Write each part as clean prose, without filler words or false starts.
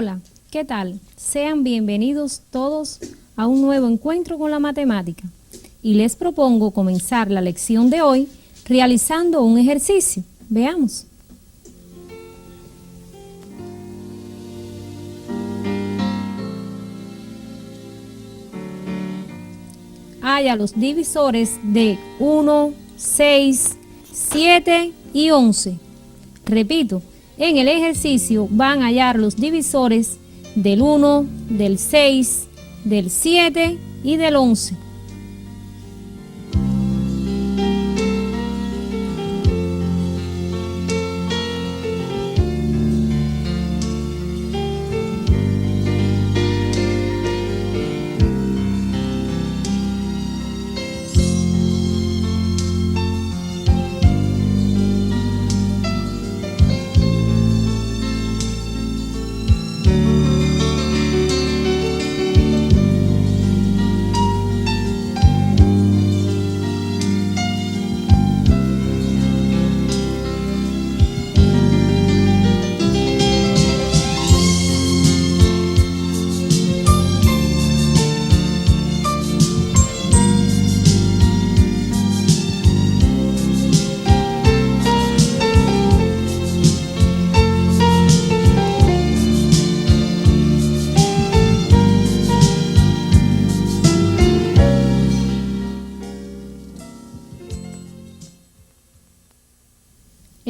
Hola, ¿qué tal? Sean bienvenidos todos a un nuevo encuentro con la matemática. Y les propongo comenzar la lección de hoy realizando un ejercicio. Veamos. Halla los divisores de 1, 6, 7 y 11. Repito, en el ejercicio van a hallar los divisores del 1, del 6, del 7 y del 11.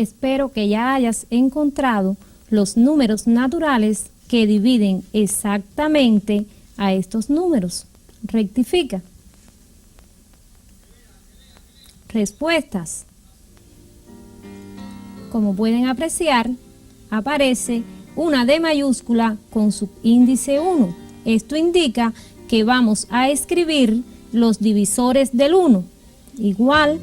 Espero que ya hayas encontrado los números naturales que dividen exactamente a estos números. Rectifica. Respuestas. Como pueden apreciar, aparece una D mayúscula con subíndice 1. Esto indica que vamos a escribir los divisores del 1. Igual,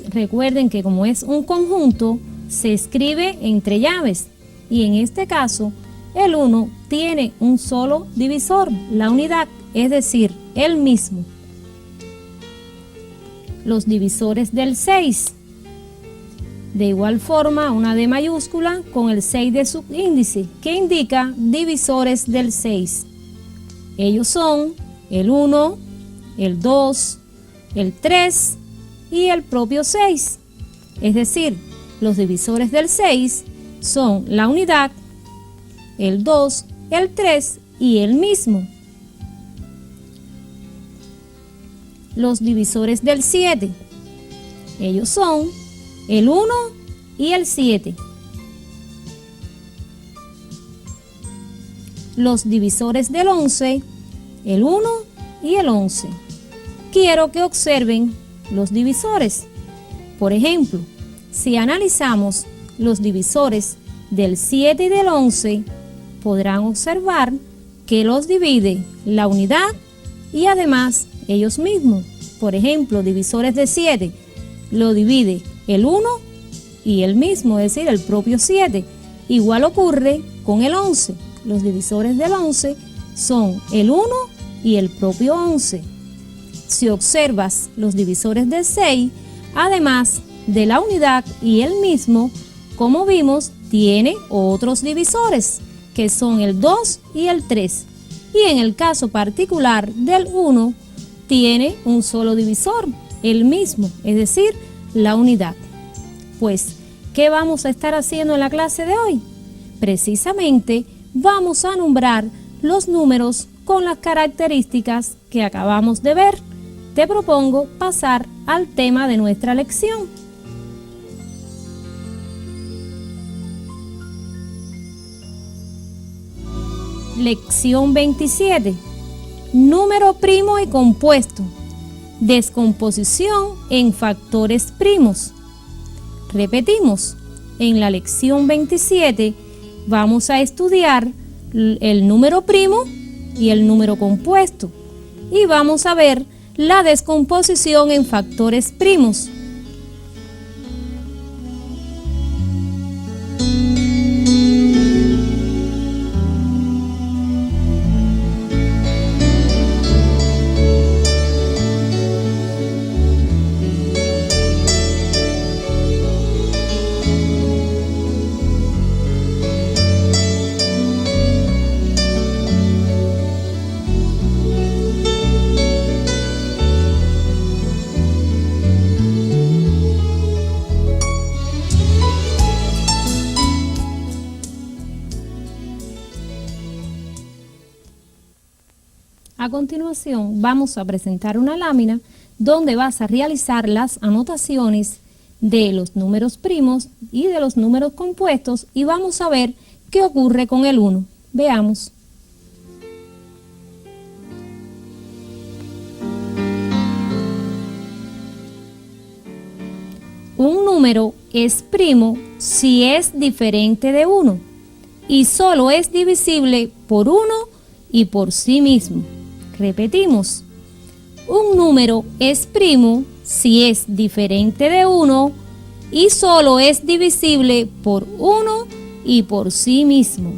recuerden que como es un conjunto, se escribe entre llaves y en este caso el 1 tiene un solo divisor, la unidad, es decir, el mismo. Los divisores del 6. De igual forma, una D mayúscula con el 6 de subíndice, que indica divisores del 6. Ellos son el 1, el 2, el 3 y el propio 6. Es decir, los divisores del 6 son la unidad, el 2, el 3 y el mismo. Los divisores del 7. Ellos son el 1 y el 7. Los divisores del 11, el 1 y el 11. Quiero que observen los divisores. Por ejemplo, si analizamos los divisores del 7 y del 11, podrán observar que los divide la unidad y además ellos mismos. Por ejemplo, divisores de 7 lo divide el 1 y el mismo, es decir, el propio 7. Igual ocurre con el 11. Los divisores del 11 son el 1 y el propio 11. Si observas los divisores del 6, además de la unidad y el mismo, como vimos, tiene otros divisores, que son el 2 y el 3. Y en el caso particular del 1, tiene un solo divisor, el mismo, es decir, la unidad. Pues, ¿qué vamos a estar haciendo en la clase de hoy? Precisamente, vamos a nombrar los números con las características que acabamos de ver. Te propongo pasar al tema de nuestra lección. Lección 27. Número primo y compuesto. Descomposición en factores primos. Repetimos, en la lección 27 vamos a estudiar el número primo y el número compuesto y vamos a ver la descomposición en factores primos. A continuación vamos a presentar una lámina donde vas a realizar las anotaciones de los números primos y de los números compuestos y vamos a ver qué ocurre con el 1. Veamos. Un número es primo si es diferente de 1 y solo es divisible por 1 y por sí mismo. Repetimos. Un número es primo si es diferente de 1 y solo es divisible por 1 y por sí mismo.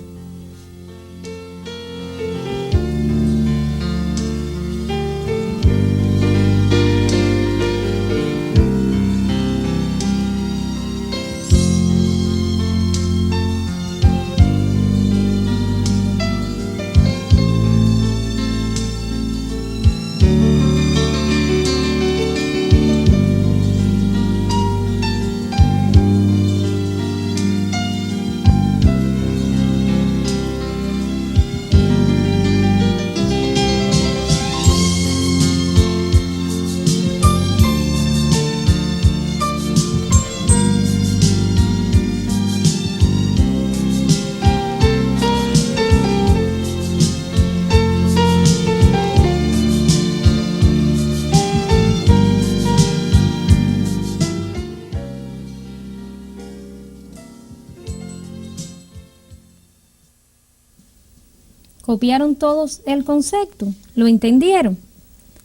¿Copiaron todos el concepto? ¿Lo entendieron?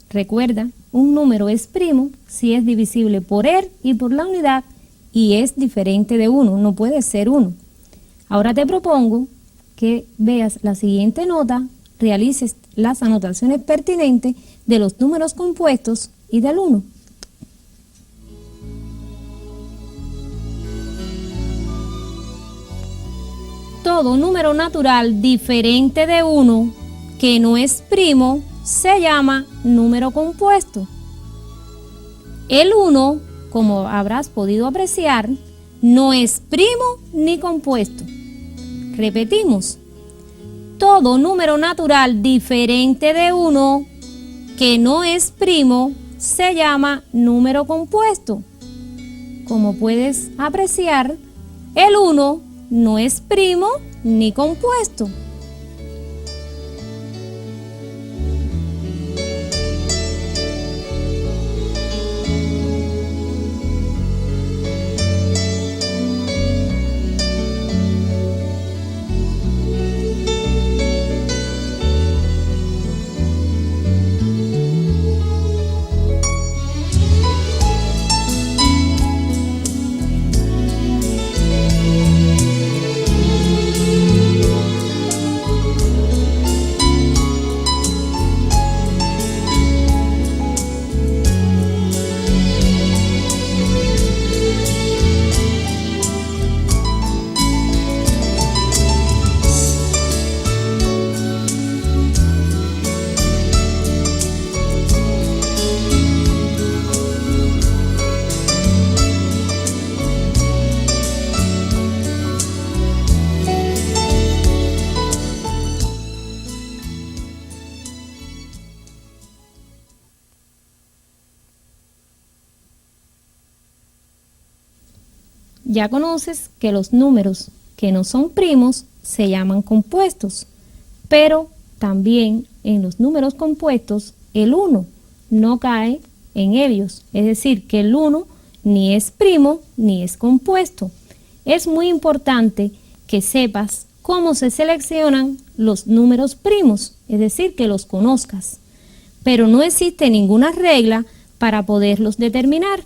Recuerda, un número es primo si es divisible por él y por la unidad y es diferente de 1, no puede ser 1. Ahora te propongo que veas la siguiente nota, realices las anotaciones pertinentes de los números compuestos y del 1. Todo número natural diferente de 1 que no es primo se llama número compuesto. El 1, como habrás podido apreciar, no es primo ni compuesto. Repetimos. Todo número natural diferente de 1 que no es primo se llama número compuesto. Como puedes apreciar, el 1 no es primo ni compuesto. Ya conoces que los números que no son primos se llaman compuestos, pero también en los números compuestos el 1 no cae en ellos, es decir, que el 1 ni es primo ni es compuesto. Es muy importante que sepas cómo se seleccionan los números primos, es decir, que los conozcas, pero no existe ninguna regla para poderlos determinar.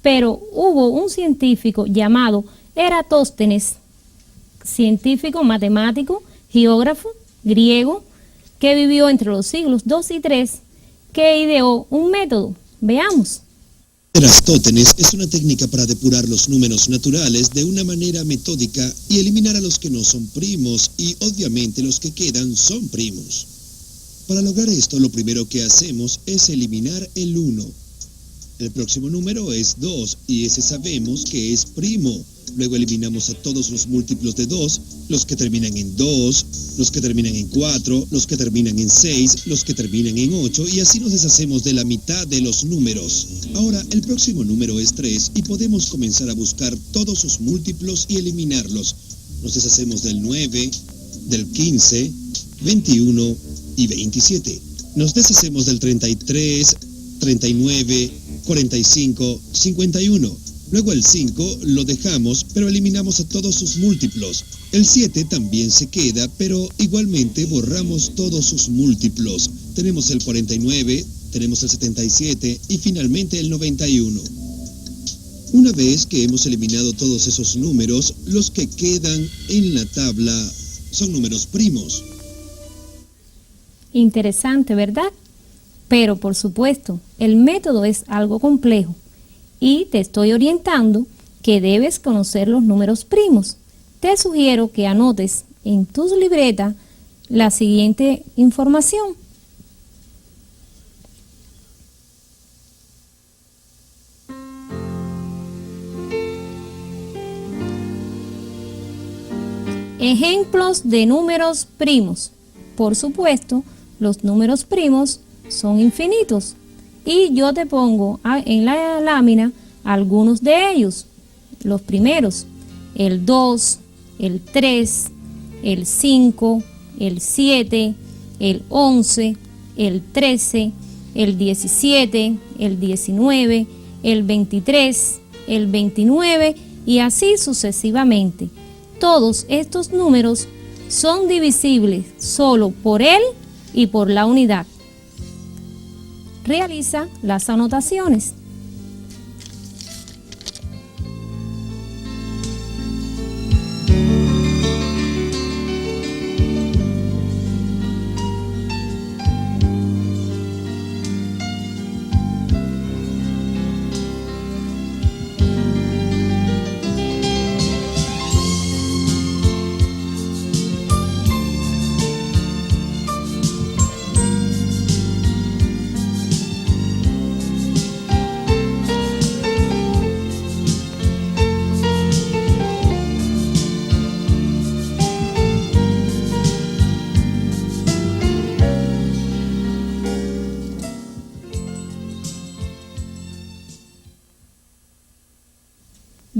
Pero hubo un científico llamado Eratóstenes, científico, matemático, geógrafo, griego, que vivió entre los siglos II y III, que ideó un método. Veamos. Eratóstenes es una técnica para depurar los números naturales de una manera metódica y eliminar a los que no son primos y obviamente los que quedan son primos. Para lograr esto, lo primero que hacemos es eliminar el 1. El próximo número es 2 y ese sabemos que es primo. Luego eliminamos a todos los múltiplos de 2, los que terminan en 2, los que terminan en 4, los que terminan en 6, los que terminan en 8, y así nos deshacemos de la mitad de los números. Ahora, el próximo número es 3 y podemos comenzar a buscar todos sus múltiplos y eliminarlos. Nos deshacemos del 9, del 15, 21 y 27. Nos deshacemos del 33, 39, 45, 51. Luego el 5 lo dejamos, pero eliminamos a todos sus múltiplos. El 7 también se queda, pero igualmente borramos todos sus múltiplos. Tenemos el 49, tenemos el 77 y finalmente el 91. Una vez que hemos eliminado todos esos números, los que quedan en la tabla son números primos. Interesante, ¿verdad? Pero por supuesto, el método es algo complejo. Y te estoy orientando que debes conocer los números primos. Te sugiero que anotes en tus libretas la siguiente información. Ejemplos de números primos. Por supuesto, los números primos son infinitos. Y yo te pongo en la lámina algunos de ellos. Los primeros, el 2, el 3, el 5, el 7, el 11, el 13, el 17, el 19, el 23, el 29 y así sucesivamente. Todos estos números son divisibles solo por él y por la unidad. Realiza las anotaciones.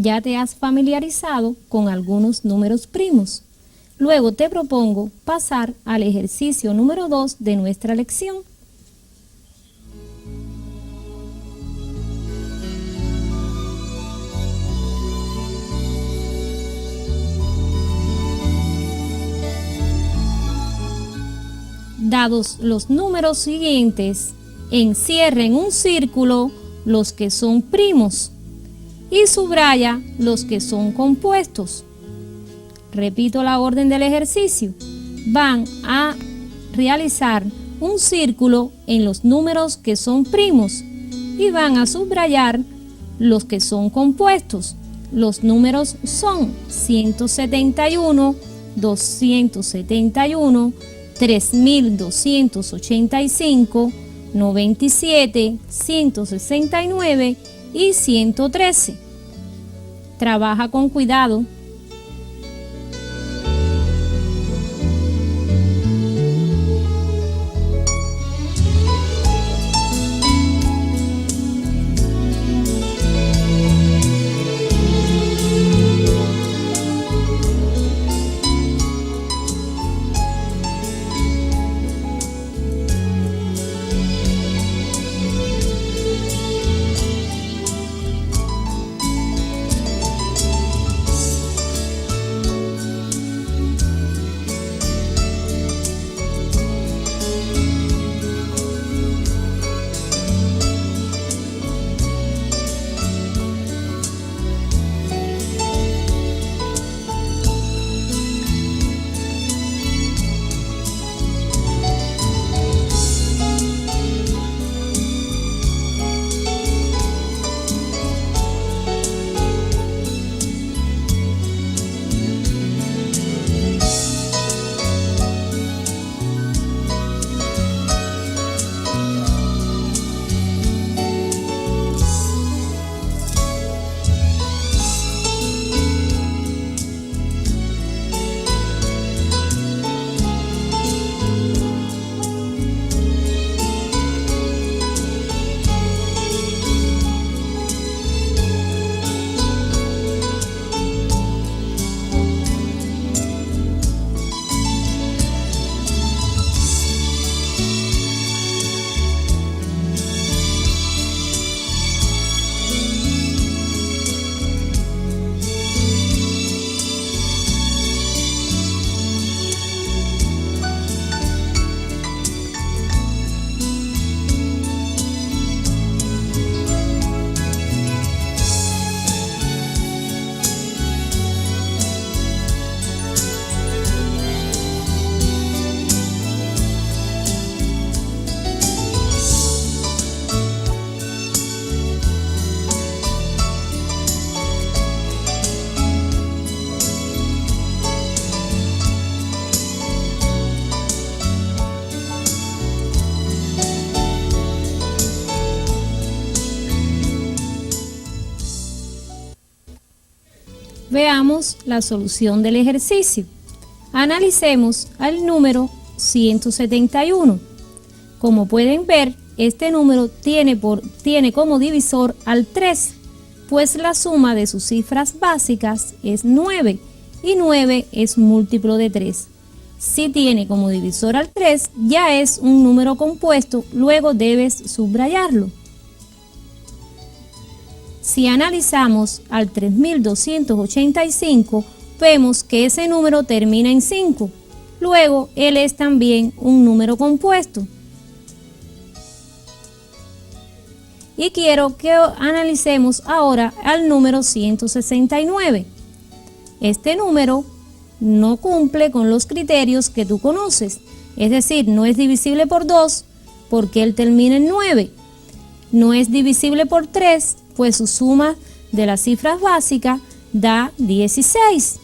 Ya te has familiarizado con algunos números primos. Luego te propongo pasar al ejercicio número 2 de nuestra lección. Dados los números siguientes, encierra en un círculo los que son primos y subraya los que son compuestos. Repito la orden del ejercicio. Van a realizar un círculo en los números que son primos y van a subrayar los que son compuestos. Los números son 171, 271, 3285, 97, 169 y 113. Trabaja con cuidado. Veamos la solución del ejercicio. Analicemos al número 171. Como pueden ver, este número tiene como divisor al 3, pues la suma de sus cifras básicas es 9 y 9 es múltiplo de 3. Si tiene como divisor al 3, ya es un número compuesto, luego debes subrayarlo. Si analizamos al 3285, vemos que ese número termina en 5. Luego, él es también un número compuesto. Y quiero que analicemos ahora al número 169. Este número no cumple con los criterios que tú conoces, es decir, no es divisible por 2 porque él termina en 9. No es divisible por 3, pues su suma de las cifras básicas da 16.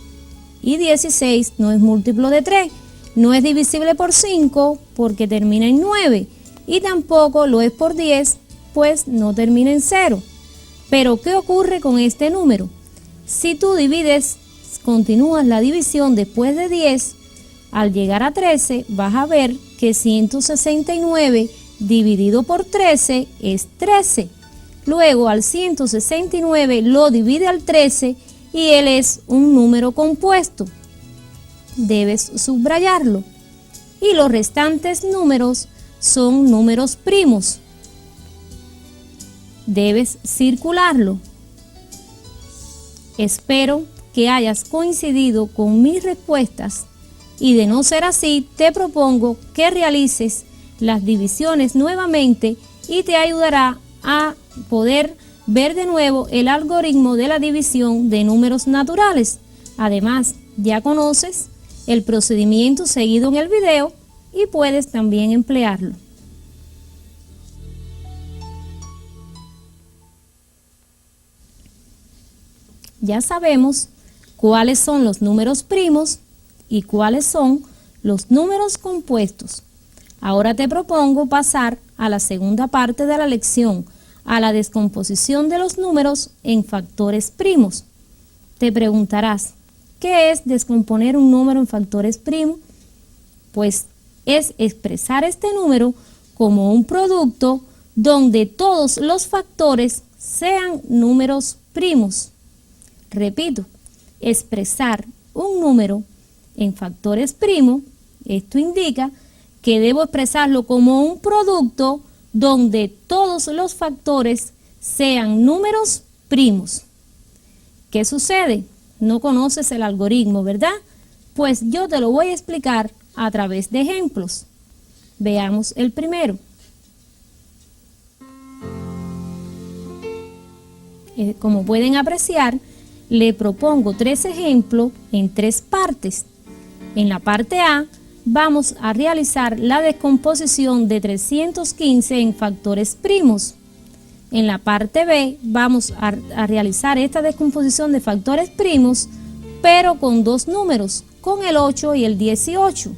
Y 16 no es múltiplo de 3. No es divisible por 5 porque termina en 9. Y tampoco lo es por 10, pues no termina en 0. Pero ¿qué ocurre con este número? Si tú continúas la división después de 10, al llegar a 13 vas a ver que 169 dividido por 13 es 13. Luego al 169 lo divide al 13 y él es un número compuesto. Debes subrayarlo. Y los restantes números son números primos. Debes circularlo. Espero que hayas coincidido con mis respuestas y de no ser así, te propongo que realices las divisiones nuevamente y te ayudará a poder ver de nuevo el algoritmo de la división de números naturales. Además, ya conoces el procedimiento seguido en el video y puedes también emplearlo. Ya sabemos cuáles son los números primos y cuáles son los números compuestos. Ahora te propongo pasar a la segunda parte de la lección, a la descomposición de los números en factores primos. Te preguntarás, ¿qué es descomponer un número en factores primos? Pues es expresar este número como un producto donde todos los factores sean números primos. Repito, expresar un número en factores primos, esto indica que debo expresarlo como un producto donde todos los factores sean números primos. ¿Qué sucede? No conoces el algoritmo, ¿verdad? Pues yo te lo voy a explicar a través de ejemplos. Veamos el primero. Como pueden apreciar, le propongo 3 ejemplos en 3 partes. En la parte A vamos a realizar la descomposición de 315 en factores primos. En la parte B vamos a realizar esta descomposición de factores primos, pero con 2 números, con el 8 y el 18.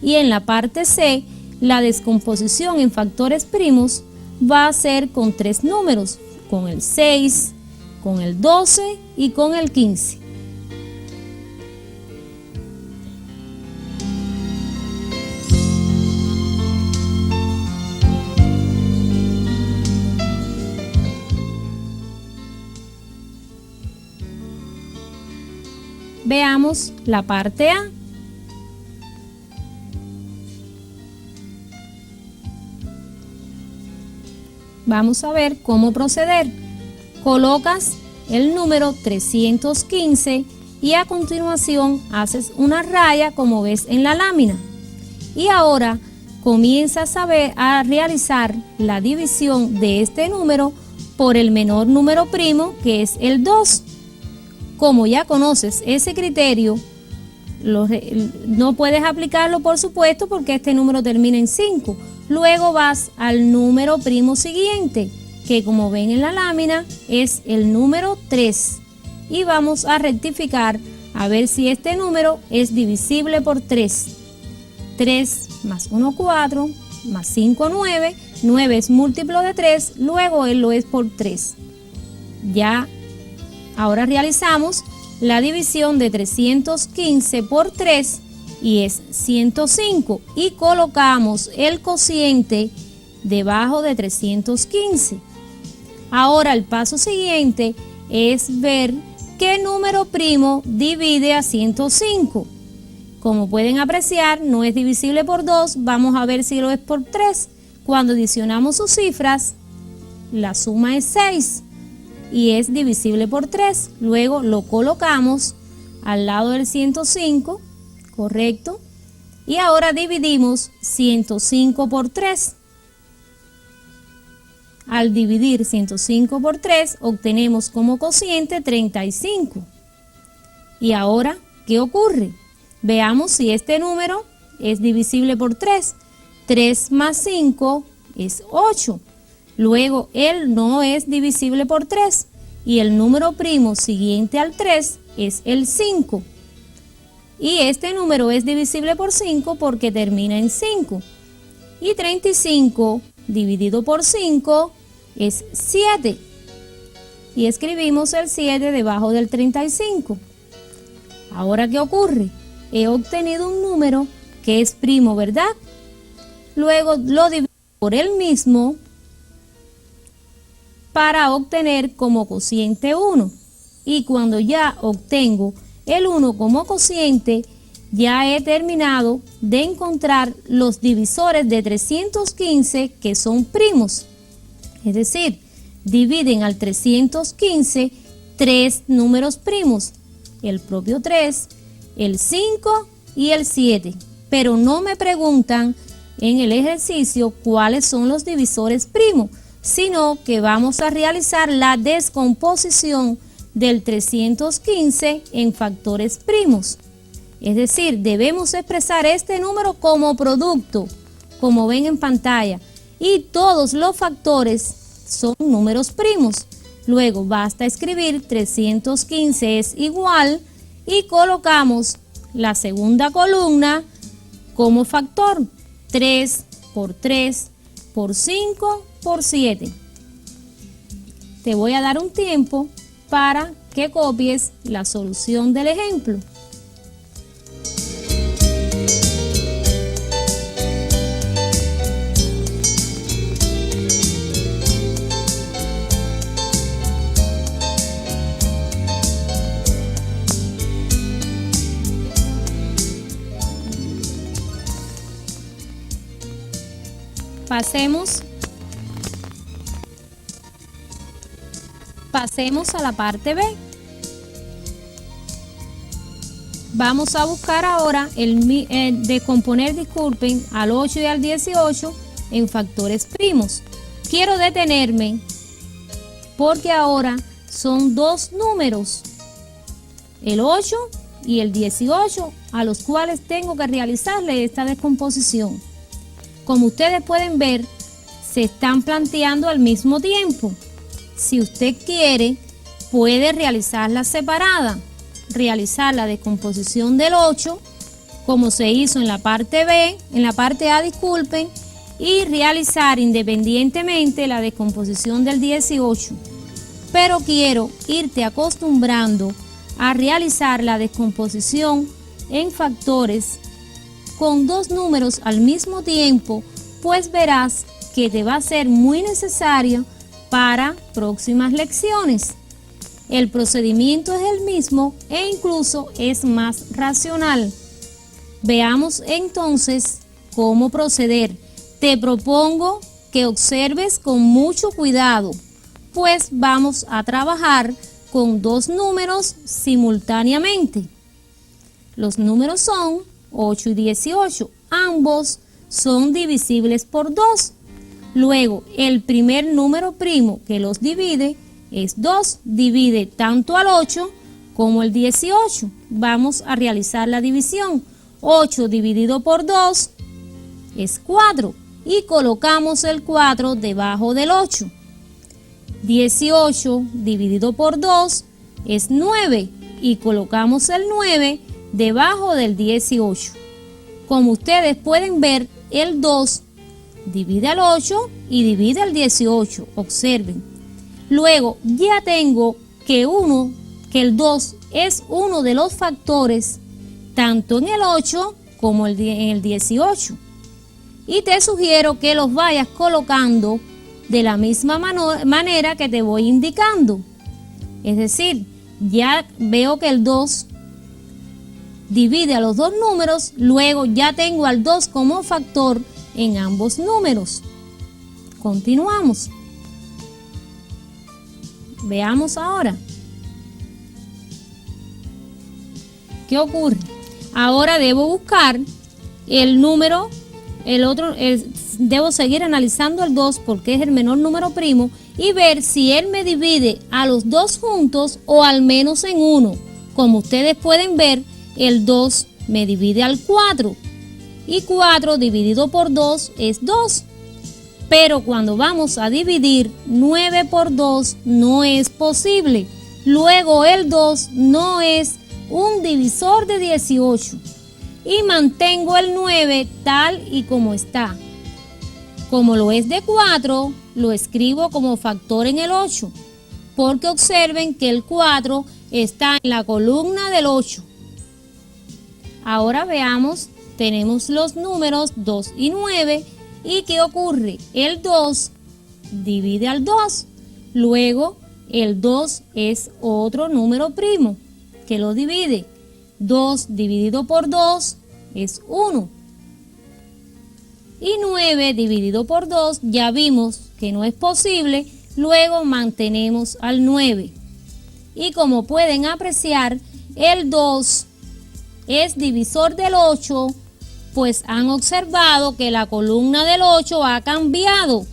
Y en la parte C, la descomposición en factores primos va a ser con 3 números, con el 6, con el 12 y con el 15. Veamos la parte A. Vamos a ver cómo proceder. Colocas el número 315 y a continuación haces una raya como ves en la lámina. Y ahora comienzas a realizar la división de este número por el menor número primo, que es el 2. Como ya conoces ese criterio, no puedes aplicarlo, por supuesto, porque este número termina en 5. Luego vas al número primo siguiente, que como ven en la lámina es el número 3. Y vamos a rectificar a ver si este número es divisible por 3. 3 más 1, 4, más 5, 9. 9 es múltiplo de 3, luego él lo es por 3. Ya, ahora realizamos la división de 315 por 3 y es 105 y colocamos el cociente debajo de 315. Ahora el paso siguiente es ver qué número primo divide a 105. Como pueden apreciar, no es divisible por 2, vamos a ver si lo es por 3. Cuando adicionamos sus cifras, la suma es 6 y es divisible por 3. Luego lo colocamos al lado del 105, correcto. Y ahora dividimos 105 por 3. Al dividir 105 por 3, obtenemos como cociente 35. Y ahora, ¿qué ocurre? Veamos si este número es divisible por 3. 3 más 5 es 8. Luego, él no es divisible por 3. Y el número primo siguiente al 3 es el 5. Y este número es divisible por 5 porque termina en 5. Y 35 dividido por 5 es 7. Y escribimos el 7 debajo del 35. Ahora, ¿qué ocurre? He obtenido un número que es primo, ¿verdad? Luego lo divido por el mismo para obtener como cociente 1. Y cuando ya obtengo el 1 como cociente, ya he terminado de encontrar los divisores de 315 que son primos. Es decir, dividen al 315 tres números primos, el propio 3, el 5 y el 7. Pero no me preguntan en el ejercicio cuáles son los divisores primos, sino que vamos a realizar la descomposición del 315 en factores primos. Es decir, debemos expresar este número como producto, como ven en pantalla, y todos los factores son números primos. Luego basta escribir 315 es igual y colocamos la segunda columna como factor, 3 por 3 por 5 por 7. Te voy a dar un tiempo para que copies la solución del ejemplo. Pasemos a la parte B. Vamos a buscar ahora decomponer, al 8 y al 18 en factores primos. Quiero detenerme porque ahora son dos números, el 8 y el 18, a los cuales tengo que realizarle esta descomposición. Como ustedes pueden ver, se están planteando al mismo tiempo. Si usted quiere, puede realizarla separada, realizar la descomposición del 8, como se hizo en la parte B, en la parte A, disculpen, y realizar independientemente la descomposición del 18. Pero quiero irte acostumbrando a realizar la descomposición en factores con dos números al mismo tiempo, pues verás que te va a ser muy necesario para próximas lecciones. El procedimiento es el mismo e incluso es más racional. Veamos entonces cómo proceder. Te propongo que observes con mucho cuidado, pues vamos a trabajar con dos números simultáneamente. Los números son 8 y 18, ambos son divisibles por 2. Luego, el primer número primo que los divide es 2, divide tanto al 8 como el 18. Vamos a realizar la división. 8 dividido por 2 es 4 y colocamos el 4 debajo del 8. 18 dividido por 2 es 9 y colocamos el 9 debajo del 18. Como ustedes pueden ver, el 2 divide al 8 y divide al 18. Observen. Luego ya tengo que el 2 es uno de los factores tanto en el 8 como en el 18. Y te sugiero que los vayas colocando de la misma manera que te voy indicando. Es decir, ya veo que el 2 divide a los dos números, luego ya tengo al 2 como factor en ambos números. Continuamos. Veamos ahora. ¿Qué ocurre? Ahora debo buscar el número, debo seguir analizando el 2 porque es el menor número primo y ver si él me divide a los dos juntos o al menos en uno. Como ustedes pueden ver, el 2 me divide al 4 y 4 dividido por 2 es 2. Pero cuando vamos a dividir 9 por 2 no es posible. Luego el 2 no es un divisor de 18 y mantengo el 9 tal y como está. Como lo es de 4, lo escribo como factor en el 8, porque observen que el 4 está en la columna del 8. Ahora veamos, tenemos los números 2 y 9, ¿y qué ocurre? El 2 divide al 2, luego el 2 es otro número primo que lo divide. 2 dividido por 2 es 1. Y 9 dividido por 2 ya vimos que no es posible, luego mantenemos al 9. Y como pueden apreciar, el 2 es divisor del 8, pues han observado que la columna del 8 ha cambiado.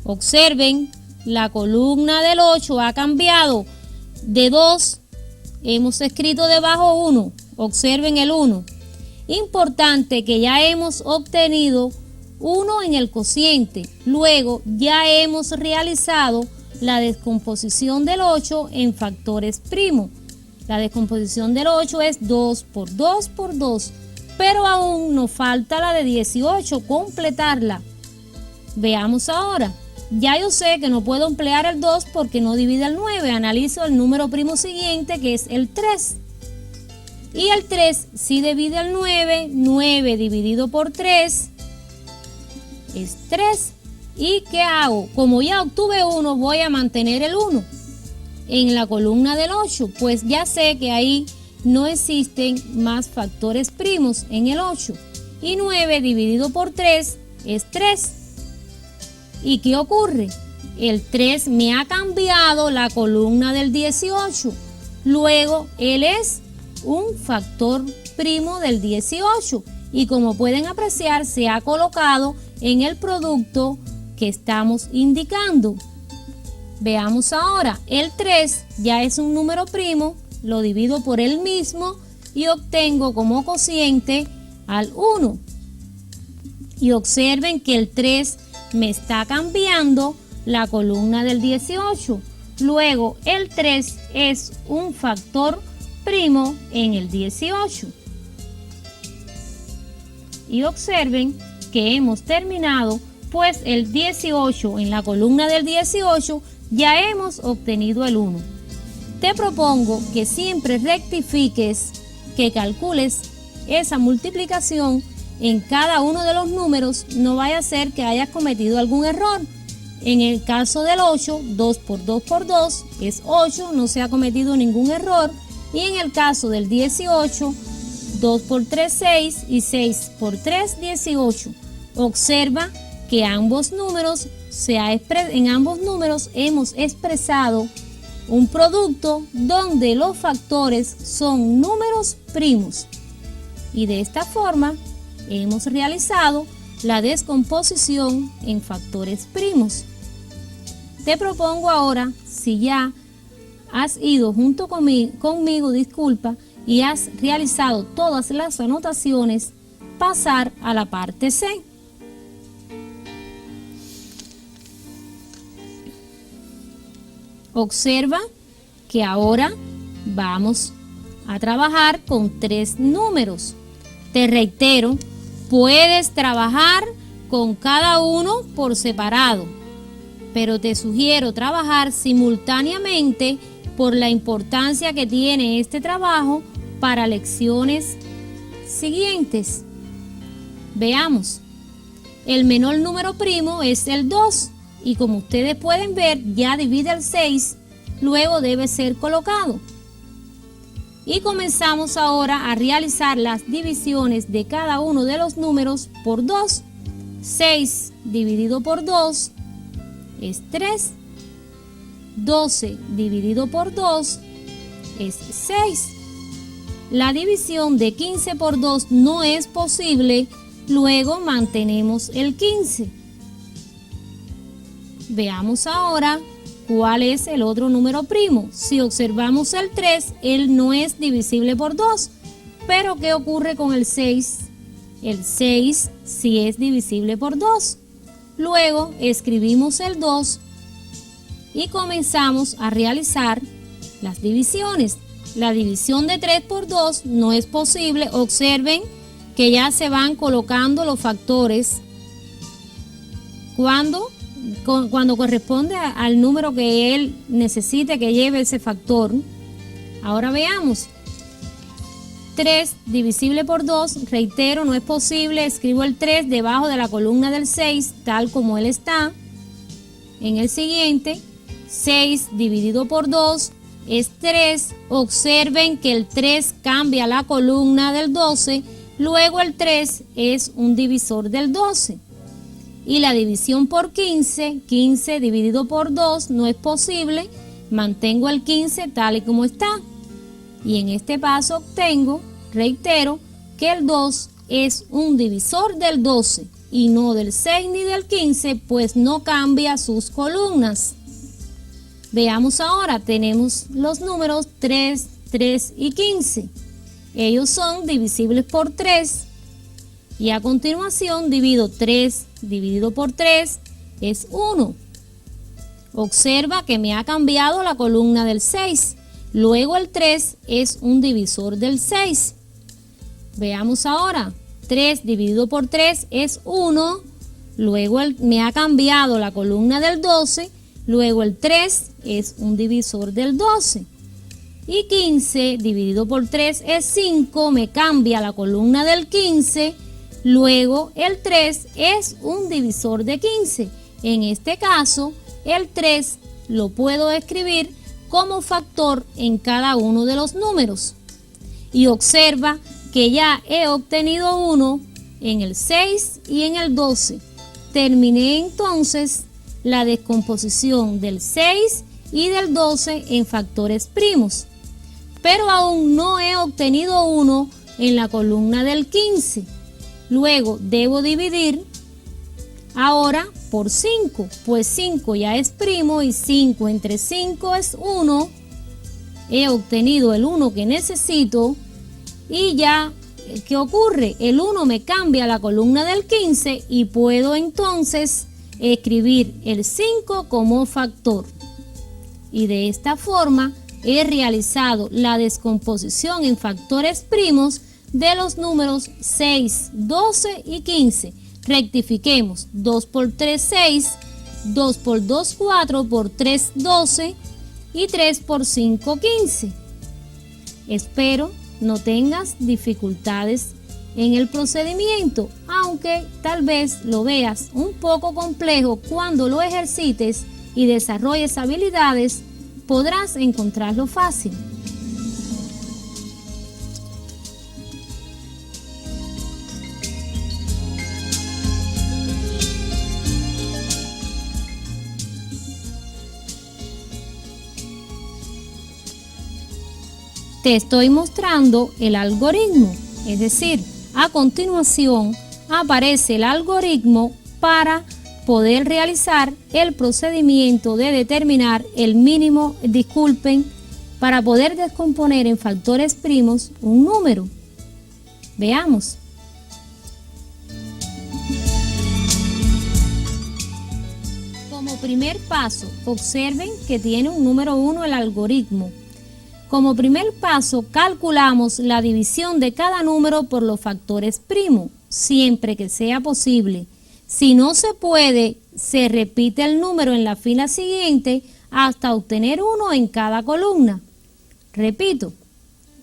Observen, la columna del 8 ha cambiado. De 2 hemos escrito debajo 1, observen el 1. Importante que ya hemos obtenido 1 en el cociente, luego ya hemos realizado la descomposición del 8 en factores primos. La descomposición del 8 es 2 por 2 por 2, pero aún nos falta la de 18, completarla. Veamos ahora. Ya yo sé que no puedo emplear el 2 porque no divide el 9. Analizo el número primo siguiente, que es el 3. Y el 3 sí divide el 9. 9 dividido por 3 es 3. ¿Y qué hago? Como ya obtuve 1, voy a mantener el 1 en la columna del 8. Pues ya sé que ahí no existen más factores primos en el 8. Y 9 dividido por 3 es 3. ¿Y qué ocurre? El 3 me ha cambiado la columna del 18. Luego, él es un factor primo del 18. Y como pueden apreciar, se ha colocado en el producto que estamos indicando. Veamos ahora. El 3 ya es un número primo. Lo divido por él mismo y obtengo como cociente al 1. Y observen que el 3 me está cambiando la columna del 18. Luego el 3 es un factor primo en el 18. Y observen que hemos terminado, pues el 18 en la columna del 18 ya hemos obtenido el 1. Te propongo que siempre rectifiques, que calcules esa multiplicación en cada uno de los números, no vaya a ser que hayas cometido algún error. En el caso del 8, 2 por 2 por 2 es 8, no se ha cometido ningún error. Y en el caso del 18, 2 por 3, 6 y 6 por 3, 18. Observa que en ambos números hemos expresado un producto donde los factores son números primos. Y de esta forma hemos realizado la descomposición en factores primos. Te propongo ahora, si ya has ido junto conmigo, y has realizado todas las anotaciones, pasar a la parte C. Observa que ahora vamos a trabajar con 3 números. Te reitero, puedes trabajar con cada uno por separado, pero te sugiero trabajar simultáneamente por la importancia que tiene este trabajo para lecciones siguientes. Veamos, el menor número primo es el 2 y como ustedes pueden ver ya divide el 6, luego debe ser colocado. Y comenzamos ahora a realizar las divisiones de cada uno de los números por 2. 6 dividido por 2 es 3. 12 dividido por 2 es 6. La división de 15 por 2 no es posible, luego mantenemos el 15. Veamos ahora cuál es el otro número primo. Si observamos el 3, él no es divisible por 2. Pero ¿qué ocurre con el 6? El 6 sí es divisible por 2. Luego escribimos el 2 y comenzamos a realizar las divisiones. La división de 3 por 2 no es posible. Observen que ya se van colocando los factores cuando corresponde al número que él necesite que lleve ese factor. Ahora veamos. 3 divisible por 2, reitero, no es posible. Escribo el 3 debajo de la columna del 6, tal como él está. En el siguiente, 6 dividido por 2 es 3. Observen que el 3 cambia la columna del 12, luego el 3 es un divisor del 12. Y la división por 15, 15 dividido por 2 no es posible, mantengo el 15 tal y como está. Y en este paso obtengo, reitero, que el 2 es un divisor del 12 y no del 6 ni del 15, pues no cambia sus columnas. Veamos ahora, tenemos los números 3, 3 y 15. Ellos son divisibles por 3. Y a continuación divido 3 dividido por 3 es 1. Observa que me ha cambiado la columna del 6. Luego el 3 es un divisor del 6. Veamos ahora. 3 dividido por 3 es 1. Luego me ha cambiado la columna del 12. Luego el 3 es un divisor del 12. Y 15 dividido por 3 es 5. Me cambia la columna del 15. Luego el 3 es un divisor de 15. En este caso, el 3 lo puedo escribir como factor en cada uno de los números. Y observa que ya he obtenido 1 en el 6 y en el 12. Terminé entonces la descomposición del 6 y del 12 en factores primos. Pero aún no he obtenido 1 en la columna del 15. Luego debo dividir ahora por 5, pues 5 ya es primo y 5 entre 5 es 1. He obtenido el 1 que necesito y ya, ¿qué ocurre? El 1 me cambia la columna del 15 y puedo entonces escribir el 5 como factor. Y de esta forma he realizado la descomposición en factores primos de los números 6, 12 y 15. Rectifiquemos, 2 por 3, 6, 2 por 2, 4, por 3, 12 y 3 por 5, 15. Espero no tengas dificultades en el procedimiento, aunque tal vez lo veas un poco complejo. Cuando lo ejercites y desarrolles habilidades, podrás encontrarlo fácil. Te estoy mostrando el algoritmo, es decir, a continuación aparece el algoritmo para poder realizar el procedimiento de determinar el mínimo, para poder descomponer en factores primos un número. Veamos. Como primer paso, observen que tiene un número 1 el algoritmo. Como primer paso, calculamos la división de cada número por los factores primos, siempre que sea posible. Si no se puede, se repite el número en la fila siguiente hasta obtener 1 en cada columna. Repito,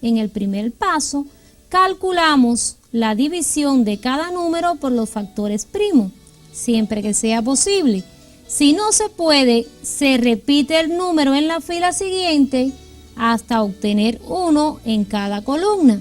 en el primer paso calculamos la división de cada número por los factores primos, siempre que sea posible. Si no se puede, se repite el número en la fila siguiente hasta obtener 1 en cada columna.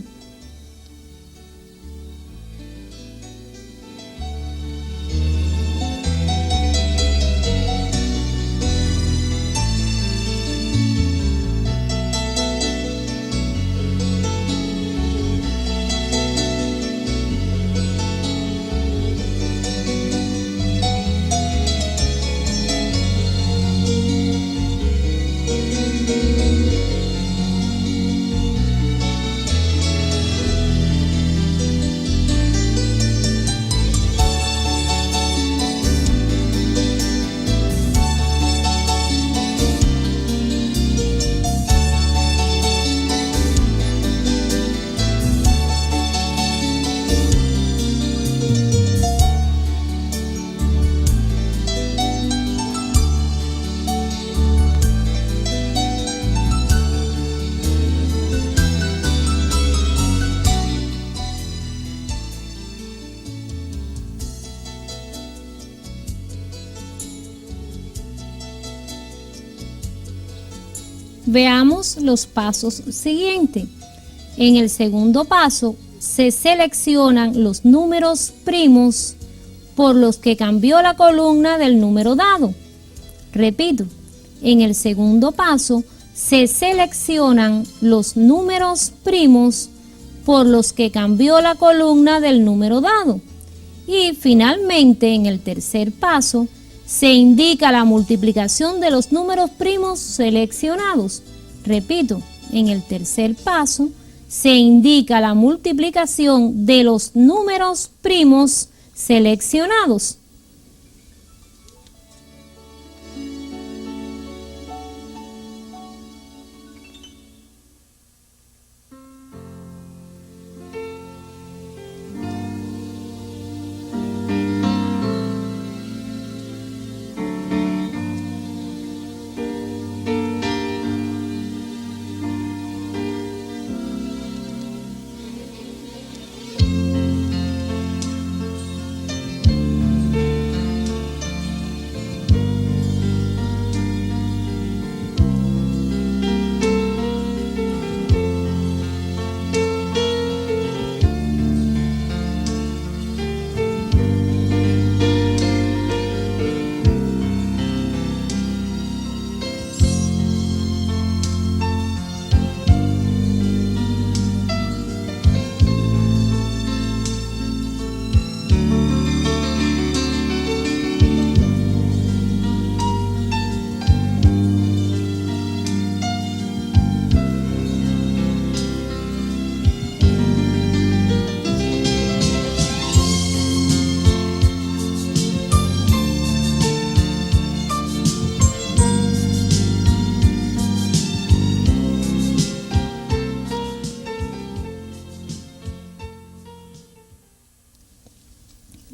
Veamos los pasos siguientes. En el segundo paso, se seleccionan los números primos por los que cambió la columna del número dado. Repito, en el segundo paso, se seleccionan los números primos por los que cambió la columna del número dado. Y finalmente, en el tercer paso, se indica la multiplicación de los números primos seleccionados. Repito, en el tercer paso se indica la multiplicación de los números primos seleccionados.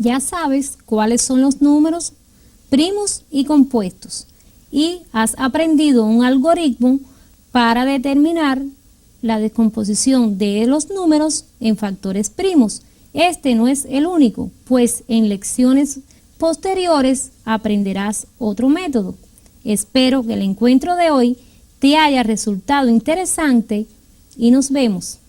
Ya sabes cuáles son los números primos y compuestos y has aprendido un algoritmo para determinar la descomposición de los números en factores primos. Este no es el único, pues en lecciones posteriores aprenderás otro método. Espero que el encuentro de hoy te haya resultado interesante y nos vemos.